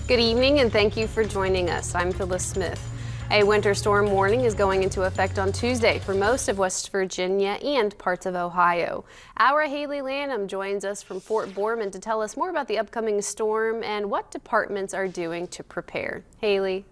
Good evening and thank you for joining us. I'm Phyllis Smith. A winter storm warning is going into effect on Tuesday for most of West Virginia and parts of Ohio. Our Haley Lanham joins us from Fort Borman to tell us more about the upcoming storm and what departments are doing to prepare. Haley.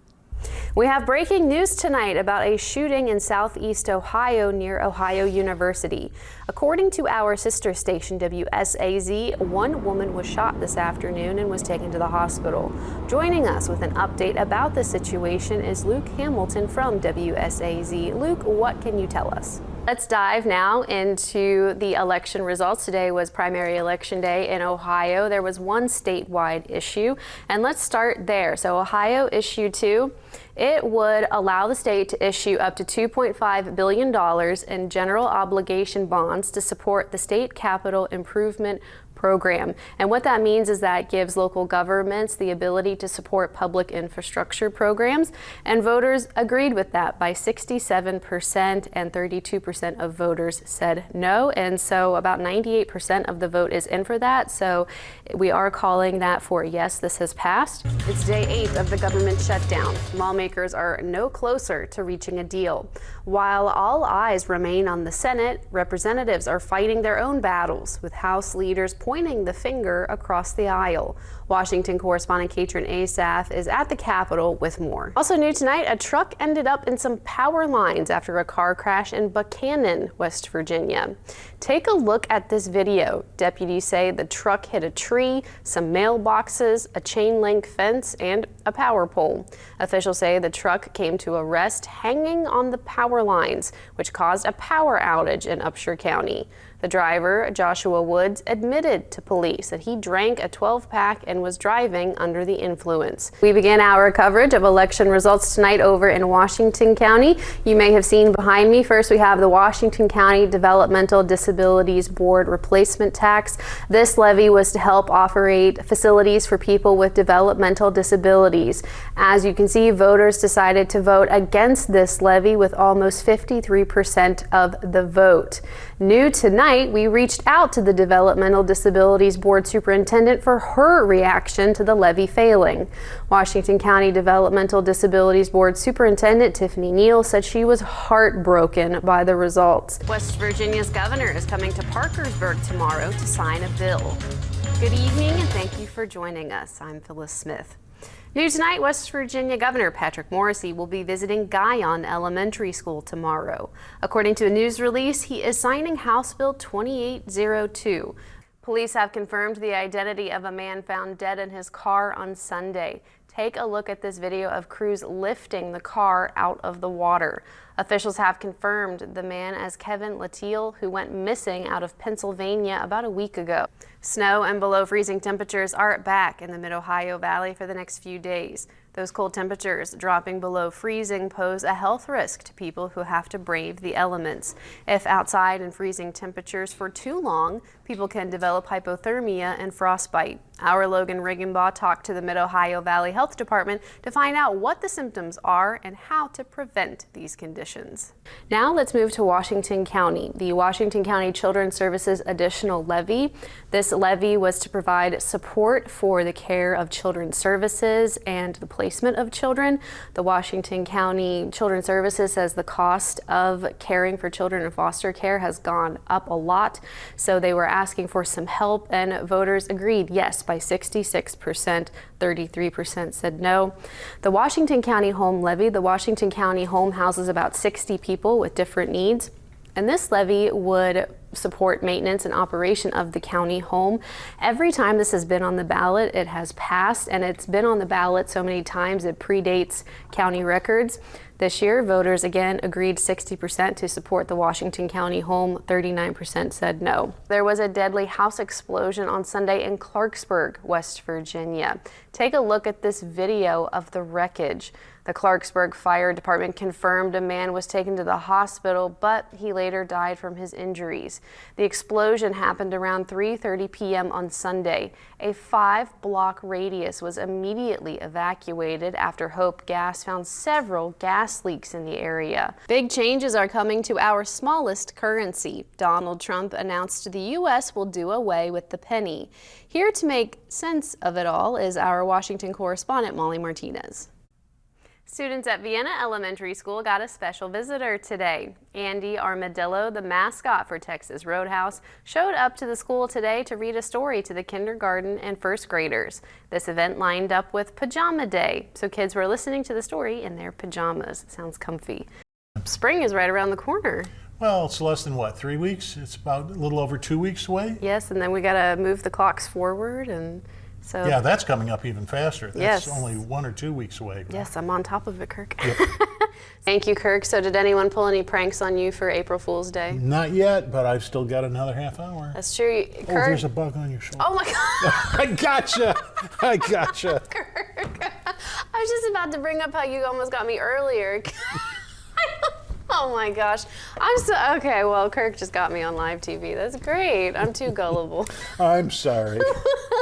We have breaking news tonight about a shooting in southeast Ohio near Ohio University. According to our sister station WSAZ, one woman was shot this afternoon and was taken to the hospital. Joining us with an update about the situation is Luke Hamilton from WSAZ. Luke, what can you tell us? Let's dive now into the election results. Today was primary election day in Ohio. There was one statewide issue, and let's start there. So Ohio issue 2, it would allow the state to issue up to $2.5 billion in general obligation bonds to support the state capital improvement program. And what that means is that gives local governments the ability to support public infrastructure programs, and voters agreed with that by 67%, and 32% of voters said no, and so about 98% of the vote is in for that. So we are calling that for yes, this has passed. It's day 8 of the government shutdown. Lawmakers are no closer to reaching a deal. While all eyes remain on the Senate, representatives are fighting their own battles, with House leaders pointing the finger across the aisle. Washington correspondent Katrin Asaf is at the Capitol with more. Also new tonight, a truck ended up in some power lines after a car crash in Buchanan, West Virginia. Take a look at this video. Deputies say the truck hit a tree, some mailboxes, a chain link fence, and a power pole. Officials say the truck came to a rest hanging on the power lines, which caused a power outage in Upshur County. The driver, Joshua Woods, admitted to police that he drank a 12-pack and was driving under the influence. We began our coverage of election results tonight over in Washington County. You may have seen behind me. First, we have the Washington County Developmental Disabilities Board replacement tax. This levy was to help operate facilities for people with developmental disabilities. As you can see, voters decided to vote against this levy with almost 53% of the vote. New tonight, we reached out to the Developmental Disabilities Board Superintendent for her reaction to the levy failing. Washington County Developmental Disabilities Board Superintendent Tiffany Neal said she was heartbroken by the results. West Virginia's governor is coming to Parkersburg tomorrow to sign a bill. Good evening and thank you for joining us. I'm Phyllis Smith. New tonight, West Virginia Governor Patrick Morrisey will be visiting Guyon Elementary School tomorrow. According to a news release, he is signing House Bill 2802. Police have confirmed the identity of a man found dead in his car on Sunday. Take a look at this video of crews lifting the car out of the water. Officials have confirmed the man as Kevin Latiel, who went missing out of Pennsylvania about a week ago. Snow and below freezing temperatures are back in the Mid-Ohio Valley for the next few days. Those cold temperatures dropping below freezing pose a health risk to people who have to brave the elements. If outside in freezing temperatures for too long, people can develop hypothermia and frostbite. Our Logan Riggenbaugh talked to the Mid-Ohio Valley Health Department to find out what the symptoms are and how to prevent these conditions. Now let's move to Washington County. The Washington County Children's Services additional levy. This levy was to provide support for the care of children's services and the placement of children. The Washington County Children's Services says the cost of caring for children in foster care has gone up a lot, so they were asking for some help, and voters agreed yes by 66%, 33% said no. The Washington County Home Levy. The Washington County Home houses about 60 people with different needs, and this levy would support maintenance and operation of the county home. Every time this has been on the ballot, it has passed, and it's been on the ballot so many times it predates county records. This year, voters again agreed 60% to support the Washington County home, 39% said no. There was a deadly house explosion on Sunday in Clarksburg, West Virginia. Take a look at this video of the wreckage. The Clarksburg Fire Department confirmed a man was taken to the hospital, but he later died from his injuries. police. The explosion happened around 3:30 p.m. on Sunday. A 5-block radius was immediately evacuated after Hope Gas found several gas leaks in the area. Big changes are coming to our smallest currency. Donald Trump announced the U.S. will do away with the penny. Here to make sense of it all is our Washington correspondent, Molly Martinez. Students at Vienna Elementary School got a special visitor today. Andy Armadillo, the mascot for Texas Roadhouse, showed up to the school today to read a story to the kindergarten and first graders. This event lined up with Pajama Day, so kids were listening to the story in their pajamas. Sounds comfy. Spring is right around the corner. Well, it's less than what, 3 weeks? It's about a little over 2 weeks away. Yes, and then we got to move the clocks forward, and so yeah, that's coming up even faster. That's yes. Only 1 or 2 weeks away. Yes, I'm on top of it, Kirk. Yep. Thank you, Kirk. So did anyone pull any pranks on you for April Fool's Day? Not yet, but I've still got another half hour. That's true. Kirk. Oh, there's a bug on your shoulder. Oh my God. I gotcha. I gotcha. Kirk. I was just about to bring up how you almost got me earlier. Oh my gosh. I'm so, okay, well, Kirk just got me on live TV. That's great. I'm too gullible. I'm sorry.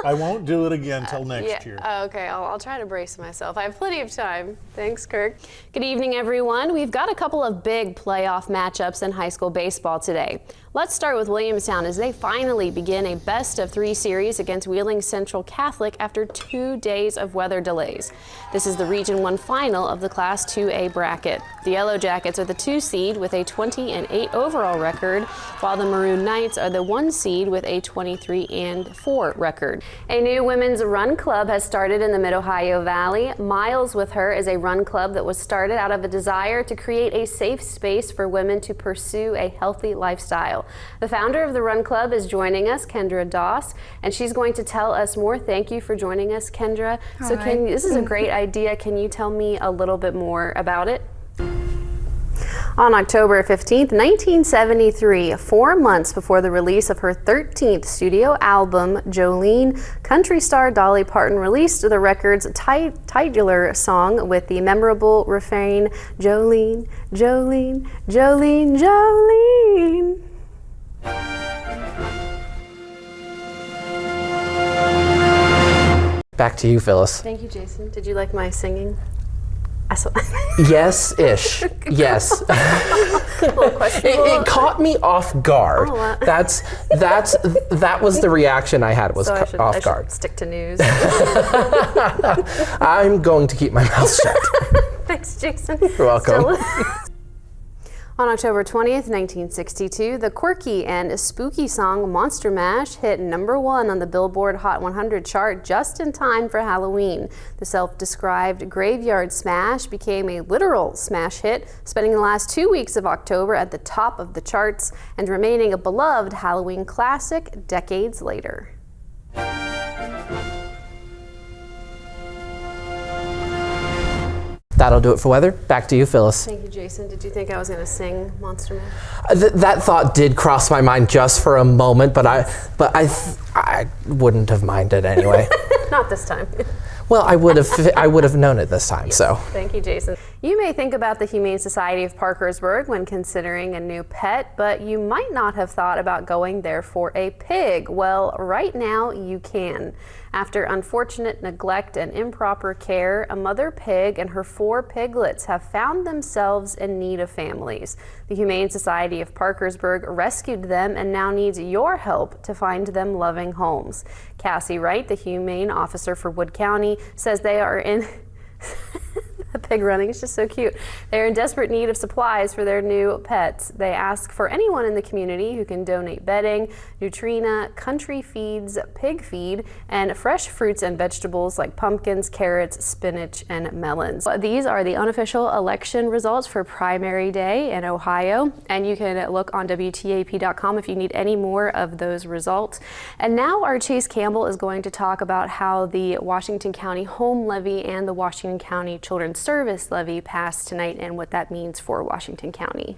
I won't do it again till next year. Okay, I'll try to brace myself. I have plenty of time. Thanks, Kirk. Good evening, everyone. We've got a couple of big playoff matchups in high school baseball today. Let's start with Williamstown as they finally begin a best-of-3 series against Wheeling Central Catholic after 2 days of weather delays. This is the Region 1 final of the Class 2A bracket. The Yellow Jackets are the 2 seed with a 20-8 overall record, while the Maroon Knights are the 1 seed with a 23-4 record. A new women's run club has started in the Mid-Ohio Valley. Miles with Her is a run club that was started out of a desire to create a safe space for women to pursue a healthy lifestyle. The founder of the Run Club is joining us, Kendra Doss, and she's going to tell us more. Thank you for joining us, Kendra. Hi. So this is a great idea. Can you tell me a little bit more about it? On October 15th, 1973, 4 months before the release of her 13th studio album, Jolene, country star Dolly Parton released the record's titular song with the memorable refrain, Jolene, Jolene, Jolene, Jolene. Back to you, Phyllis. Thank you, Jason. Did you like my singing? Yes-ish. Yes. It caught me off guard. That was the reaction I had, was so off guard. I should stick to news. I'm going to keep my mouth shut. Thanks, Jason. You're welcome. On October 20th, 1962, the quirky and spooky song Monster Mash hit #1 on the Billboard Hot 100 chart just in time for Halloween. The self-described Graveyard Smash became a literal smash hit, spending the last 2 weeks of October at the top of the charts and remaining a beloved Halloween classic decades later. That'll do it for weather. Back to you, Phyllis. Thank you, Jason. Did you think I was going to sing Monster Mash? That thought did cross my mind just for a moment, but I wouldn't have minded anyway. Not this time. Well, I would have known it this time. So. Thank you, Jason. You may think about the Humane Society of Parkersburg when considering a new pet, but you might not have thought about going there for a pig. Well, right now you can. After unfortunate neglect and improper care, a mother pig and her 4 piglets have found themselves in need of families. The Humane Society of Parkersburg rescued them and now needs your help to find them loving homes. Cassie Wright, the Humane Officer for Wood County, says they are in the pig running is just so cute. They're in desperate need of supplies for their new pets. They ask for anyone in the community who can donate bedding, Nutrena, Country Feeds, pig feed, and fresh fruits and vegetables like pumpkins, carrots, spinach, and melons. These are the unofficial election results for primary day in Ohio, and you can look on WTAP.com if you need any more of those results. And now our Chase Campbell is going to talk about how the Washington County Home Levy and the Washington County Children's Service Levy passed tonight and what that means for Washington County.